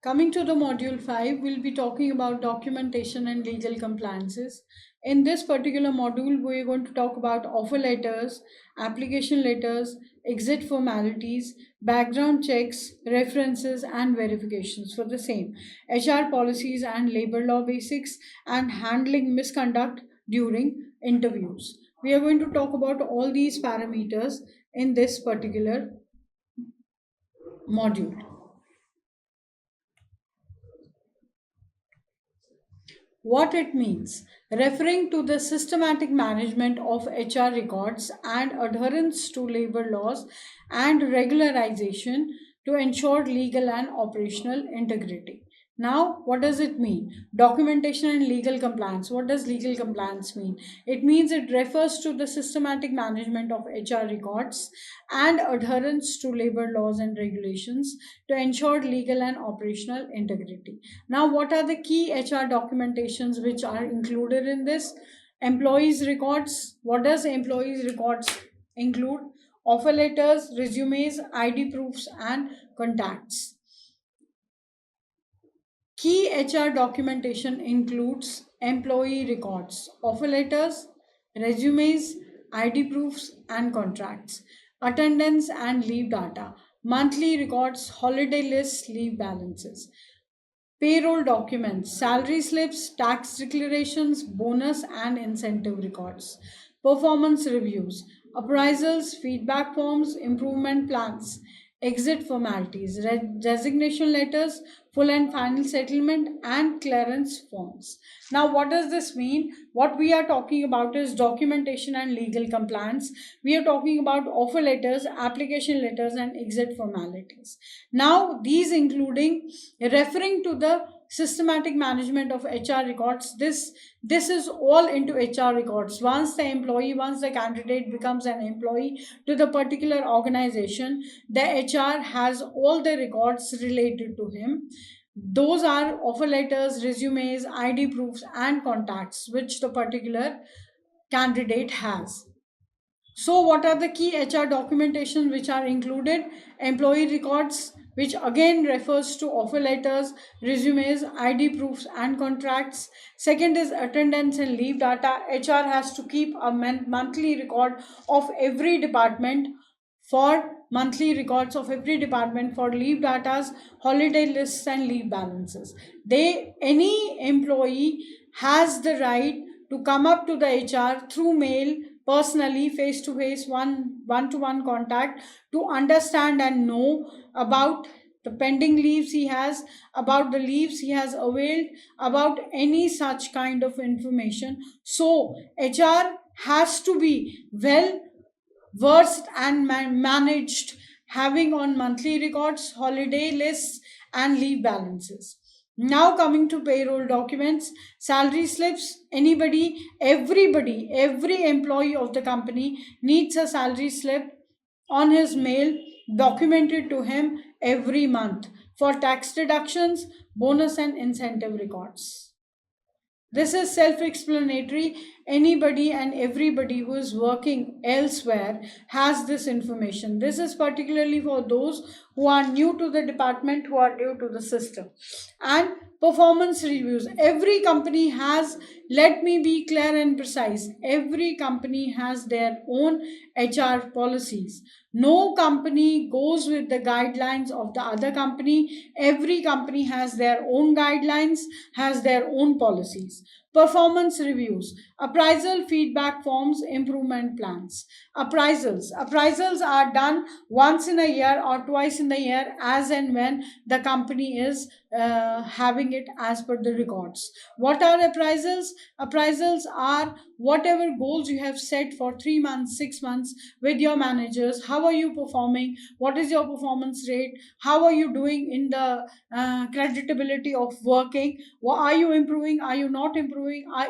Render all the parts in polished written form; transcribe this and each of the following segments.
Coming to the module 5, we'll be talking about documentation and legal compliances. In this particular module, we're going to talk about offer letters, application letters, exit formalities, background checks, references, and verifications for the same, HR policies and labor law basics, and handling misconduct during interviews. We are going to talk about all these parameters in this particular module. What it means, referring to the systematic management of HR records and adherence to labor laws and regularization to ensure legal and operational integrity. Now, what does it mean? Documentation and legal compliance. What does legal compliance mean? It means it refers to the systematic management of HR records and adherence to labor laws and regulations to ensure legal and operational integrity. Now, what are the key HR documentations which are included in this? Employees' records. What does employees' records include? Offer letters, resumes, ID proofs, and contacts. Key HR documentation includes employee records, offer letters, resumes, ID proofs, and contracts, attendance and leave data, monthly records, holiday lists, leave balances, payroll documents, salary slips, tax declarations, bonus and incentive records, performance reviews, appraisals, feedback forms, improvement plans, exit formalities, resignation letters, full and final settlement, and clearance forms. Now, what does this mean? What we are talking about is documentation and legal compliance. We are talking about offer letters, application letters, and exit formalities. Now, these including referring to the systematic management of HR records. This is all into HR records. Once the candidate becomes an employee to the particular organization, the HR has all the records related to him. Those are offer letters, resumes, ID proofs, and contacts which the particular candidate has. So, what are the key HR documentation which are included? Employee records, which again refers to offer letters, resumes, ID proofs, and contracts. Second is attendance and leave data. HR has to keep a monthly record of every department for monthly records of every department for leave datas, holiday lists, and leave balances. Any employee has the right to come up to the HR through mail, personally, face to face, one to one contact to understand and know about the pending leaves he has, about the leaves he has availed, about any such kind of information. So, HR has to be well versed and managed, having on monthly records, holiday lists, and leave balances. Now, coming to payroll documents, salary slips, everybody, every employee of the company needs a salary slip on his mail documented to him every month for tax deductions, bonus, and incentive records. This is self explanatory. Anybody and everybody who is working elsewhere has this information. This is particularly for those who are new to the department, who are new to the system. And performance reviews. Every company has, let me be clear and precise, every company has their own HR policies. No company goes with the guidelines of the other company. Every company has their own guidelines, has their own policies. Performance reviews, appraisal feedback forms, improvement plans. Appraisals are done once in a year or twice in the year, as and when the company is having it as per the records. What are appraisals? Appraisals are whatever goals you have set for 3 months, 6 months with your managers. How are you performing? What is your performance rate? How are you doing in the creditability of working? Are you improving? Are you not improving?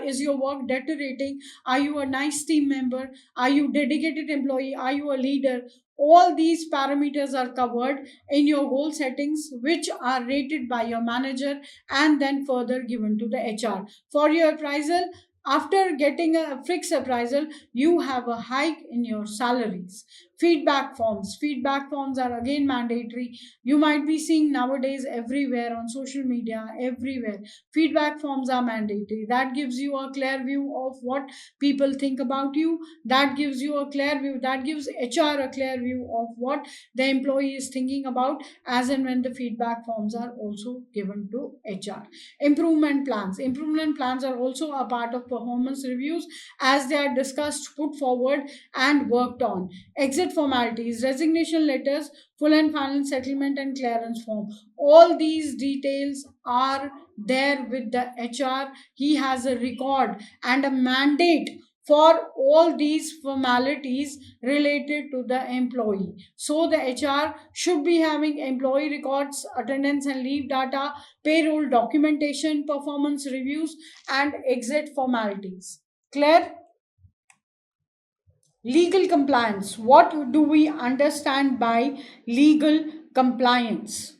Is your work deteriorating? Are you a nice team member? Are you dedicated employee? Are you a leader? All these parameters are covered in your goal settings, which are rated by your manager and then further given to the HR. For your appraisal, after getting a fixed appraisal, you have a hike in your salaries. Feedback forms are again mandatory. You might be seeing nowadays everywhere on social media, everywhere. Feedback forms are mandatory. That gives you a clear view of what people think about you. That gives you a clear view. That gives HR a clear view of what the employee is thinking about, as and when the feedback forms are also given to HR. Improvement plans are also a part of performance reviews, as they are discussed, put forward, and worked on. Exit formalities, resignation letters, full and final settlement, and clearance form. All these details are there with the HR. He has a record and a mandate for all these formalities related to the employee. So the HR should be having employee records, attendance and leave data, payroll documentation, performance reviews, and exit formalities. Clear? Legal compliance. What do we understand by legal compliance?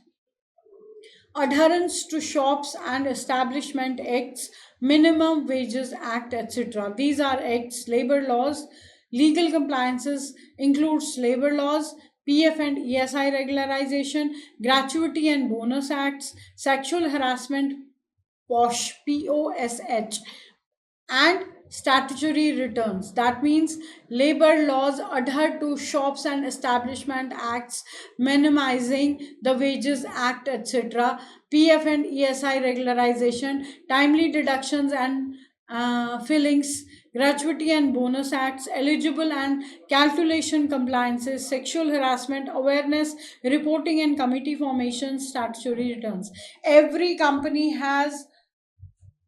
Adherence to Shops and Establishment Acts, Minimum Wages Act, etc. These are acts, labor laws. Legal compliances includes labor laws, PF and ESI regularization, gratuity and bonus acts, sexual harassment, POSH, and statutory returns. That means labor laws adhere to Shops and Establishment Acts, minimizing the wages act, etc. PF and ESI regularization, timely deductions and fillings, gratuity and bonus acts, eligible and calculation compliances, sexual harassment awareness, reporting and committee formation, statutory returns. Every company has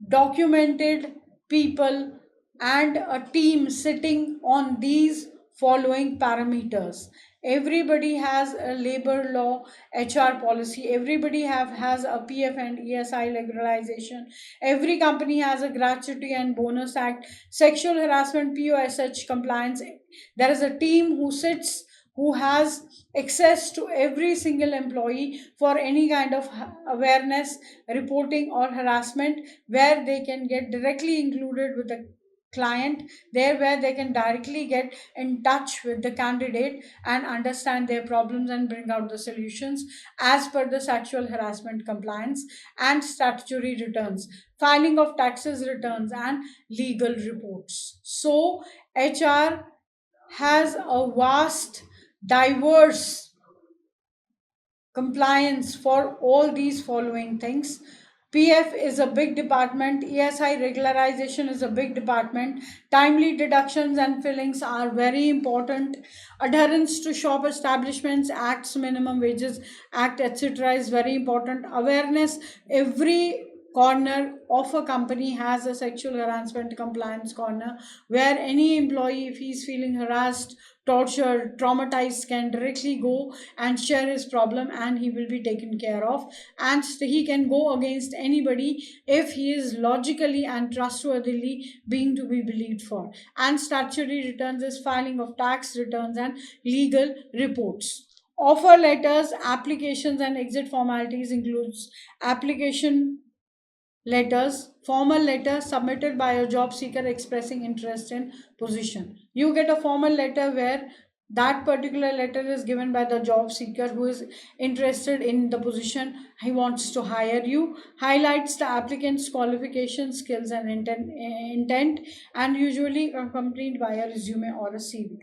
documented people and a team sitting on these following parameters. Everybody has a labor law, HR policy. Everybody has a PF and ESI legalization. Every company has a gratuity and bonus act, sexual harassment, POSH compliance. There is a team who sits, who has access to every single employee for any kind of awareness, reporting, or harassment, where they can get directly included with the client, there where they can directly get in touch with the candidate and understand their problems and bring out the solutions as per the sexual harassment compliance. And statutory returns, filing of taxes returns and legal reports. So HR has a vast, diverse compliance for all these following things. PF is a big department, ESI regularization is a big department, timely deductions and fillings are very important, adherence to Shop Establishments Acts, Minimum Wages Act, etc. is very important, awareness. Every corner of a company has a sexual harassment compliance corner, where any employee, if he's feeling harassed, tortured, traumatized, can directly go and share his problem, and he will be taken care of. And he can go against anybody if he is logically and trustworthily being to be believed for. And statutory returns is filing of tax returns and legal reports. Offer letters, applications, and exit formalities includes application letters, formal letter submitted by a job seeker expressing interest in position. You get a formal letter where that particular letter is given by the job seeker who is interested in the position, he wants to hire you, highlights the applicant's qualifications, skills, and intent, and usually accompanied by a resume or a CV.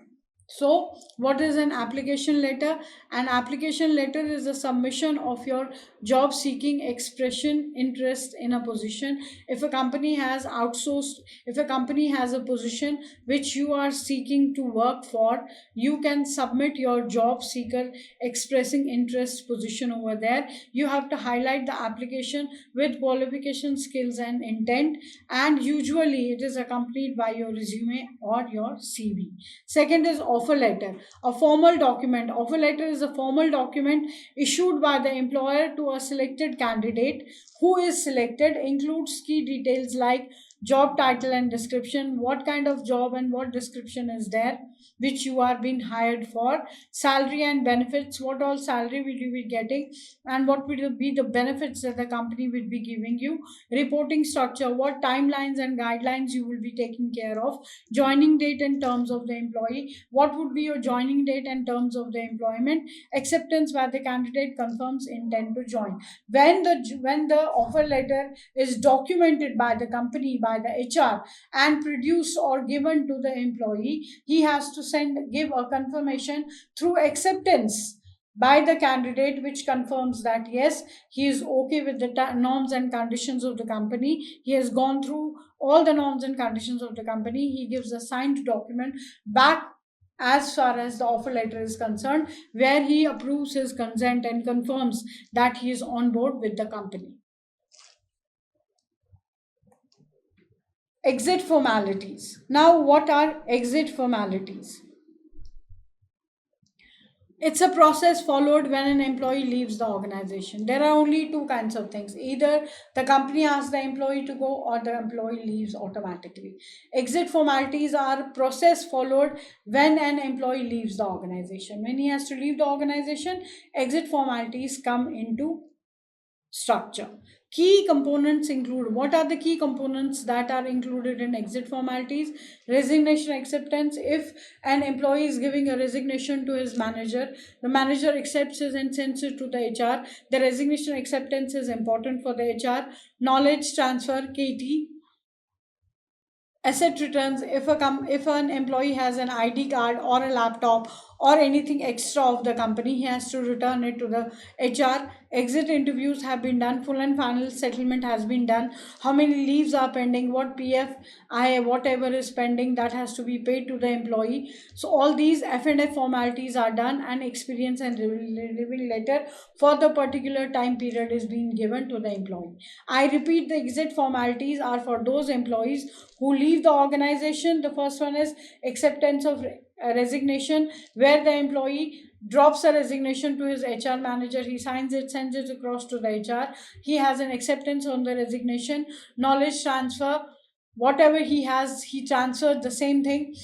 So, what is an application letter? An application letter is a submission of your job seeking expression interest in a position. If a company has outsourced, if a company has a position which you are seeking to work for, you can submit your job seeker expressing interest position over there. You have to highlight the application with qualification, skills, and intent, and usually it is accompanied by your resume or your CV. Second is offer letter, a formal document. Offer letter is a formal document issued by the employer to a selected candidate. Who is selected includes key details like job title and description, what kind of job and what description is there which you are being hired for, salary and benefits, what all salary will you be getting and what will be the benefits that the company will be giving you, reporting structure, what timelines and guidelines you will be taking care of, joining date and terms of the employee, what would be your joining date and terms of the employment, acceptance where the candidate confirms intent to join. When the offer letter is documented by the company, by the HR, and produced or given to the employee, he has to give a confirmation through acceptance by the candidate, which confirms that yes, he is okay with the norms and conditions of the company, he has gone through all the norms and conditions of the company, he gives a signed document back as far as the offer letter is concerned, where he approves his consent and confirms that he is on board with the company. Exit formalities. Now, what are exit formalities? It's a process followed when an employee leaves the organization. There are only two kinds of things: either the company asks the employee to go, or the employee leaves automatically. Exit formalities are process followed when an employee leaves the organization. When he has to leave the organization, exit formalities come into structure. Key components include, what are the key components that are included in exit formalities? Resignation acceptance. If an employee is giving a resignation to his manager, the manager accepts it and sends it to the HR. The resignation acceptance is important for the HR. Knowledge transfer, KT. Asset returns. If an employee has an ID card or a laptop or anything extra of the company, he has to return it to the HR. Exit interviews have been done, full and final settlement has been done, how many leaves are pending, what PF I whatever is pending, that has to be paid to the employee. So all these F&F formalities are done, and experience and relieving letter for the particular time period is being given to the employee. I repeat, the exit formalities are for those employees who leave the organization. The first one is acceptance of resignation, where the employee drops a resignation to his HR manager, he signs it, sends it across to the HR, he has an acceptance on the resignation. Knowledge transfer, whatever he has, he transferred the same thing.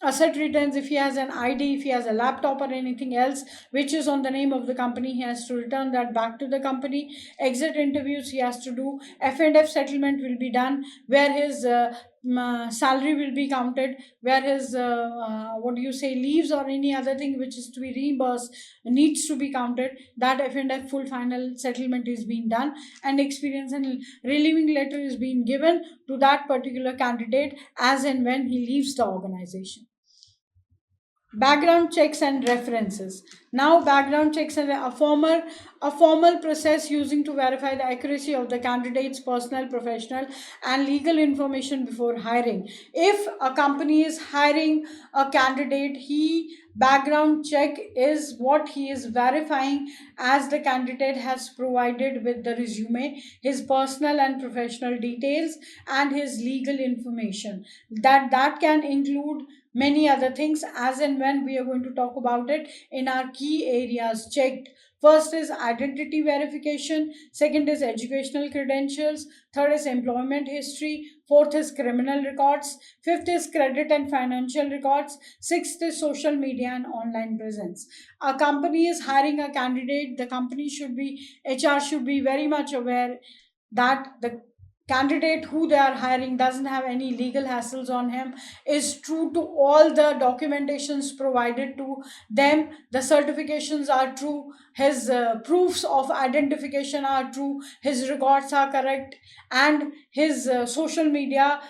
Asset returns, if he has an ID, if he has a laptop or anything else which is on the name of the company, he has to return that back to the company. Exit interviews he has to do. F&F settlement will be done, where his salary will be counted, where his what do you say, leaves or any other thing which is to be reimbursed needs to be counted. That F&F full final settlement is being done, and experience and relieving letter is being given to that particular candidate as and when he leaves the organization. Background checks and references. Now, background checks and a formal process using to verify the accuracy of the candidate's personal, professional, and legal information before hiring. If a company is hiring a candidate, he background check is what he is verifying, as the candidate has provided with the resume his personal and professional details and his legal information. That can include many other things, as and when we are going to talk about it in our key areas checked. First is identity verification, second is educational credentials, third is employment history, fourth is criminal records, fifth is credit and financial records, sixth is social media and online presence. A company is hiring a candidate, the company should be, HR should be very much aware that the candidate who they are hiring doesn't have any legal hassles on him, is true to all the documentations provided to them, the certifications are true, his proofs of identification are true, his records are correct, and his social media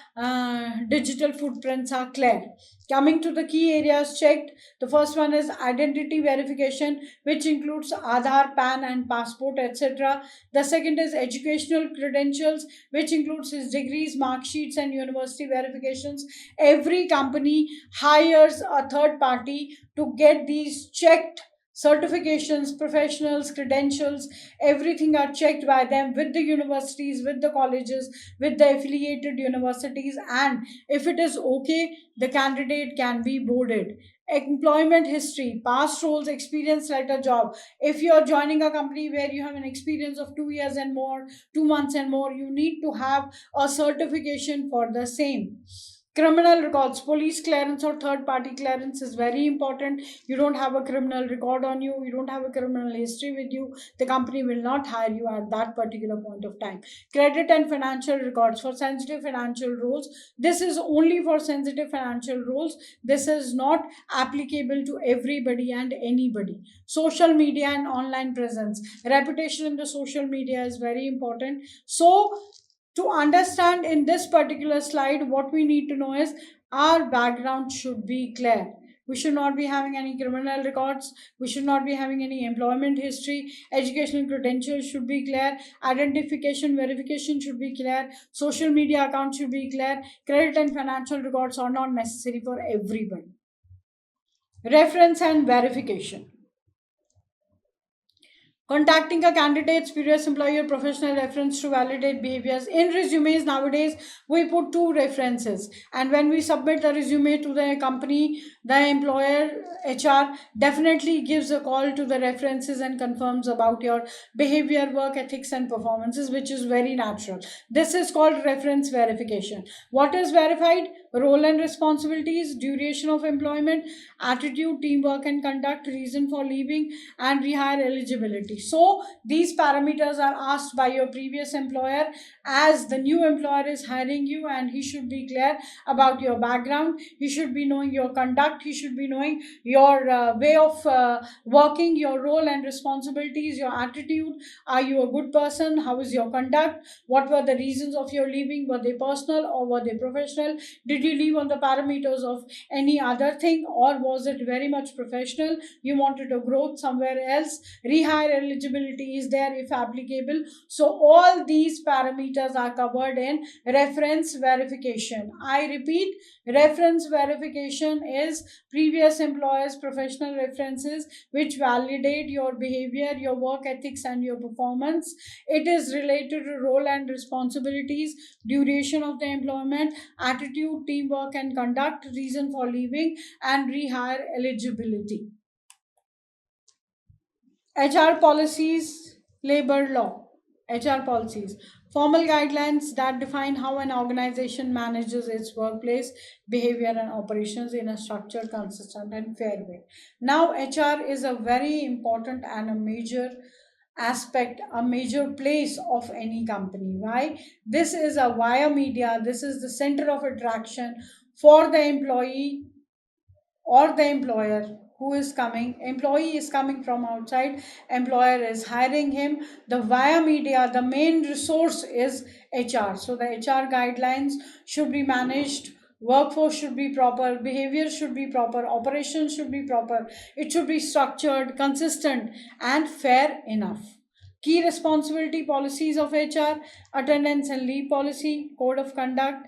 digital footprints are clear. Coming to the key areas checked, the first one is identity verification, which includes Aadhaar, PAN, and passport, etc. The second is educational credentials, which includes his degrees, mark sheets, and university verifications. Every company hires a third party to get these checked certifications, professionals, credentials, everything are checked by them with the universities, with the colleges, with the affiliated universities, and if it is okay, the candidate can be boarded. Employment history, past roles, experience like a job. If you are joining a company where you have an experience of 2 years and more, 2 months and more, you need to have a certification for the same. Criminal records, police clearance or third party clearance is very important. You don't have a criminal record on you, you don't have a criminal history with you, the company will not hire you at that particular point of time. Credit and financial records for sensitive financial roles. This is only for sensitive financial roles. This is not applicable to everybody and anybody. Social media and online presence. Reputation in the social media is very important. So, to understand in this particular slide, what we need to know is our background should be clear. We should not be having any criminal records. We should not be having any employment history. Educational credentials should be clear. Identification verification should be clear. Social media accounts should be clear. Credit and financial records are not necessary for everybody. Reference and verification. Contacting a candidate's previous employer professional reference to validate behaviors. In resumes nowadays, we put two references, and when we submit the resume to the company, the employer HR definitely gives a call to the references and confirms about your behavior, work ethics, and performances, which is very natural. This is called reference verification. What is verified? Role and responsibilities, duration of employment, attitude, teamwork and conduct, reason for leaving, and rehire eligibility. So these parameters are asked by your previous employer, as the new employer is hiring you, and he should be clear about your background. He should be knowing your conduct. He should be knowing your way of working, your role and responsibilities, your attitude. Are you a good person? How is your conduct? What were the reasons of your leaving? Were they personal or were they professional? Did you leave on the parameters of any other thing, or was it very much professional? You wanted a growth somewhere else? Rehire eligibility is there if applicable. So all these parameters are covered in reference verification. I repeat, reference verification is previous employers professional references which validate your behavior, your work ethics and your performance. It is related to role and responsibilities, duration of the employment, attitude, teamwork and conduct, reason for leaving, and rehire eligibility. HR policies, labor law. HR policies, formal guidelines that define how an organization manages its workplace behavior and operations in a structured, consistent, and fair way. Now, HR is a very important and a major aspect, a major place of any company. Why? This is a via media, this is the center of attraction for the employee or the employer who is coming. Employee is coming from outside, employer is hiring him. The via media, the main resource is HR. So the HR guidelines should be managed, workforce should be proper, behavior should be proper, operations should be proper, it should be structured, consistent and fair enough. Key responsibility policies of HR: attendance and leave policy, code of conduct,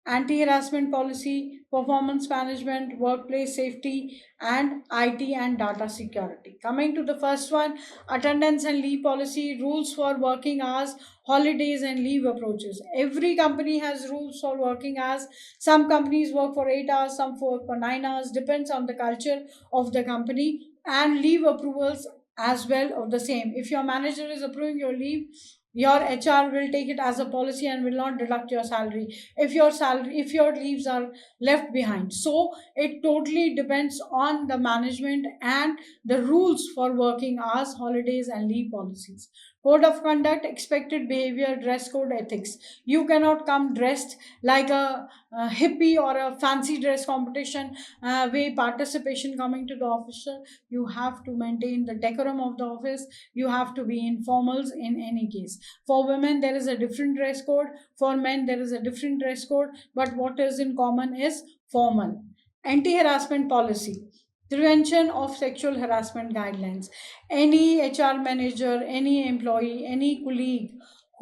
anti harassment policy, performance management, workplace safety, and IT and data security. Coming to the first one, attendance and leave policy, rules for working hours, holidays, and leave approaches. Every company has rules for working hours. Some companies work for 8 hours, some work for 9 hours, depends on the culture of the company, and leave approvals as well of the same. If your manager is approving your leave, your HR will take it as a policy and will not deduct your salary if your leaves are left behind. So it totally depends on the management and the rules for working hours, holidays, and leave policies. Code of conduct, expected behavior, dress code, ethics. You cannot come dressed like a hippie or a fancy dress competition way participation coming to the office. You have to maintain the decorum of the office. You have to be in formals in any case. For women, there is a different dress code. For men, there is a different dress code. But what is in common is formal. Anti harassment policy, prevention of sexual harassment guidelines. Any HR manager, any employee, any colleague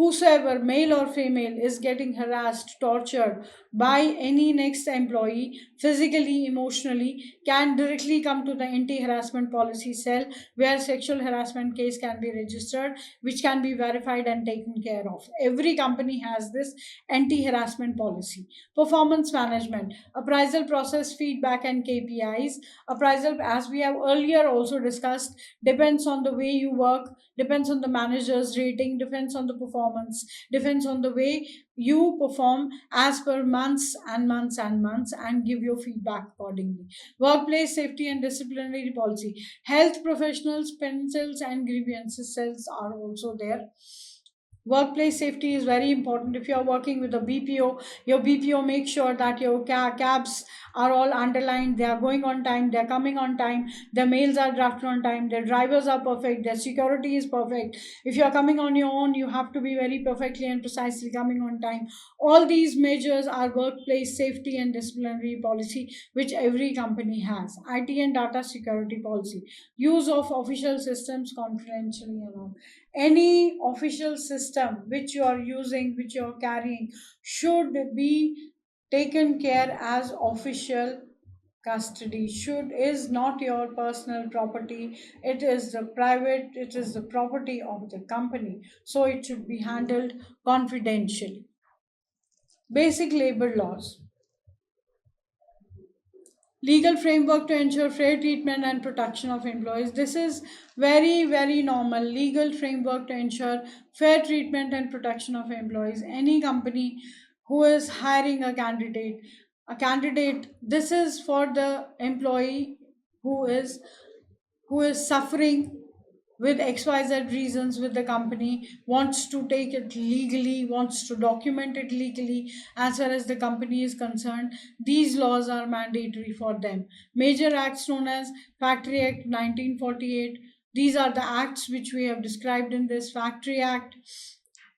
whosoever, male or female, is getting harassed, tortured by any next employee, physically, emotionally, can directly come to the anti-harassment policy cell, where sexual harassment case can be registered, which can be verified and taken care of. Every company has this anti-harassment policy. Performance management, appraisal process, feedback and KPIs. Appraisal, as we have earlier also discussed, depends on the way you work, depends on the manager's rating, depends on the performance, depends on the way you perform as per months and months and months, and give your feedback accordingly. Workplace safety and disciplinary policy, health professionals, pencils and grievances cells are also there. Workplace safety is very important. If you are working with a BPO, your BPO make sure that your cabs are all underlined, they are going on time, they are coming on time, their mails are drafted on time, their drivers are perfect, their security is perfect. If you are coming on your own, you have to be very perfectly and precisely coming on time. All these measures are workplace safety and disciplinary policy, which every company has. IT and data security policy, use of official systems confidentially and all. Any official system which you are using, which you are carrying, should be taken care as official custody. Should is not your personal property, it is the private, it is the property of the company, so it should be handled confidentially. Basic labor laws, legal framework to ensure fair treatment and protection of employees. This is very, very normal. Legal framework to ensure fair treatment and protection of employees. Any company who is hiring a candidate, this is for the employee who is suffering with XYZ reasons with the company, wants to take it legally, wants to document it legally as far as the company is concerned. These laws are mandatory for them. Major acts known as Factory Act 1948. These are the acts which we have described in this: Factory Act,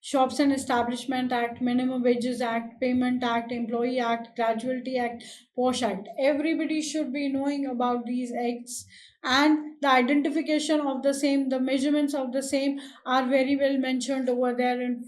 Shops and Establishment Act, Minimum Wages Act, Payment Act, Employee Act, Gratuity Act, POSH Act. Everybody should be knowing about these acts, and the identification of the same, the measurements of the same are very well mentioned over there in,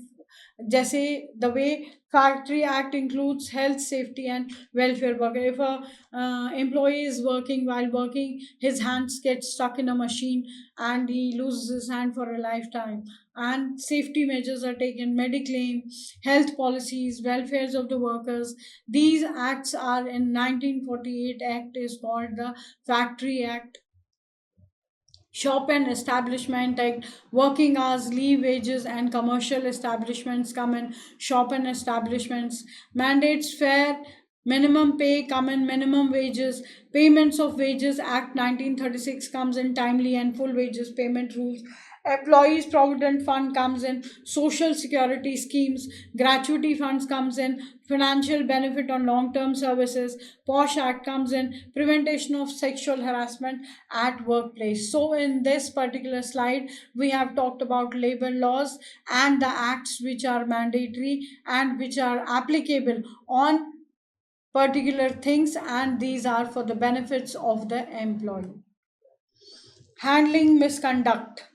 जैसे the way Factory Act includes health, safety and welfare worker. If a employee is working, while working his hands get stuck in a machine and he loses his hand for a lifetime, and safety measures are taken, mediclaim, health policies, welfares of the workers. These acts are in 1948 act is called the Factory Act. Shop and Establishment Act, working hours, leave, wages, and commercial establishments come in shop and establishments. Mandates fair minimum pay come in minimum wages. Payments of Wages Act 1936 comes in timely and full wages payment rules. Employees Provident Fund comes in, social security schemes, gratuity funds comes in, financial benefit on long term services. POSH Act comes in, prevention of sexual harassment at workplace. So in this particular slide we have talked about labor laws and the acts which are mandatory and which are applicable on particular things, and these are for the benefits of the employee. Handling misconduct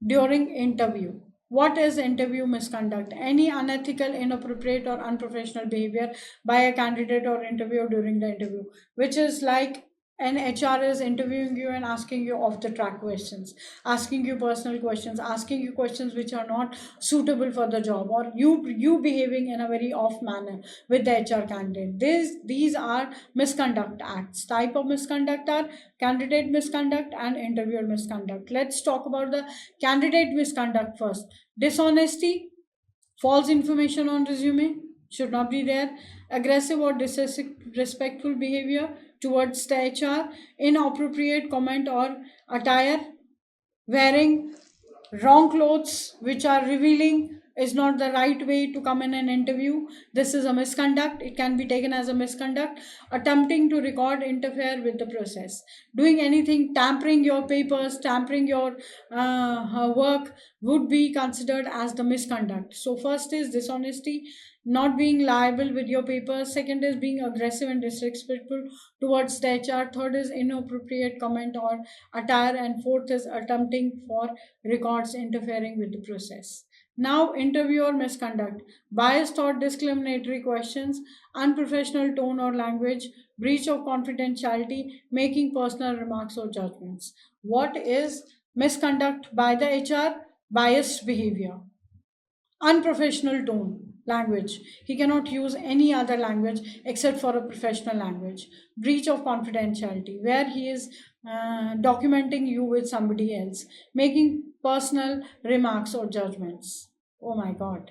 during interview. What is interview misconduct? Any unethical, inappropriate, or unprofessional behavior by a candidate or interviewer during the interview, which is like an HR is interviewing you and asking you off the track questions, asking you personal questions, asking you questions which are not suitable for the job, or you behaving in a very off manner with the HR candidate. These are misconduct acts. Type of misconduct are candidate misconduct and interviewer misconduct. Let's talk about the candidate misconduct first. Dishonesty, false information on resume should not be there. Aggressive or disrespectful behavior towards the HR. Inappropriate comment or attire. Wearing wrong clothes which are revealing is not the right way to come in an interview. This is a misconduct. It can be taken as a misconduct. Attempting to record, interfere with the process. Doing anything, tampering your papers, tampering your work would be considered as the misconduct. So first is dishonesty, not being liable with your papers. Second is being aggressive and disrespectful towards the HR. Third is inappropriate comment or attire. And fourth is attempting for records, interfering with the process. Now, interviewer misconduct, biased or discriminatory questions, unprofessional tone or language, breach of confidentiality, making personal remarks or judgments. What is misconduct by the HR? Biased behavior, unprofessional tone, language. He cannot use any other language except for a professional language. Breach of confidentiality, where he is documenting you with somebody else, making personal remarks or judgments. Oh my God.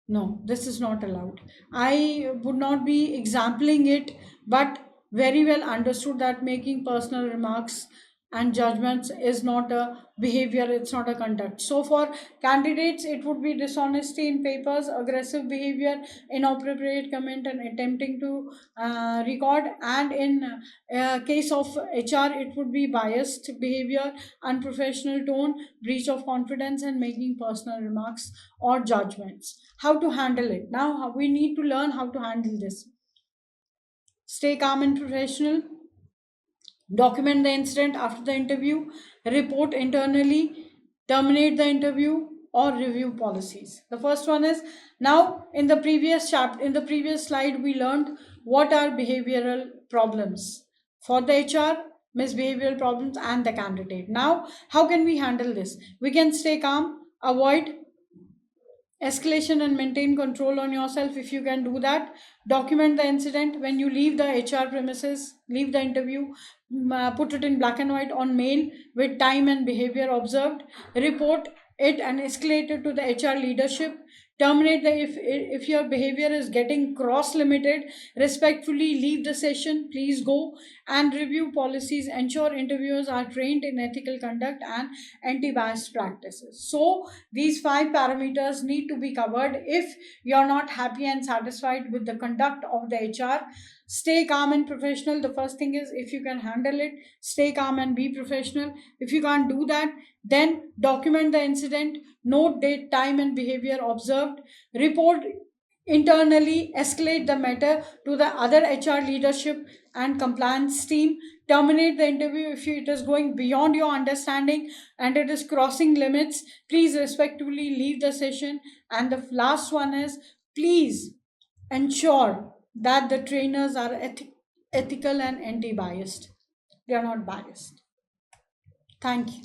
No, this is not allowed. I would not be exampling it, but very well understood that making personal remarks and judgments is not a behavior, it's not a conduct. So, for candidates, it would be dishonesty in papers, aggressive behavior, inappropriate comment, and attempting to record. And in case of HR, it would be biased behavior, unprofessional tone, breach of confidence, and making personal remarks or judgments. How to handle it? Now we need to learn how to handle this. Stay calm and professional, document the incident after the interview, report internally, terminate the interview, or review policies. The first one is, now in the previous chapter, in the previous slide, we learned what are behavioral problems for the HR, misbehavioral problems, and the candidate. Now, how can we handle this? We can stay calm, avoid escalation, and maintain control on yourself. If you can do that, document the incident when you leave the HR premises, leave the interview, put it in black and white on mail with time and behavior observed, report it and escalate it to the HR leadership, terminate the, if your behavior is getting cross limited, respectfully leave the session, please go, and review policies, ensure interviewers are trained in ethical conduct and anti-bias practices. So these five parameters need to be covered. If you're not happy and satisfied with the conduct of the HR, stay calm and professional. The first thing is, if you can handle it, stay calm and be professional. If you can't do that, then document the incident, note date, time, and behavior observed, report internally, escalate the matter to the other HR leadership and compliance team, terminate the interview if it is going beyond your understanding and it is crossing limits. Please respectfully leave the session. And the last one is, please ensure that the trainers are ethical and anti biased. They are not biased. Thank you.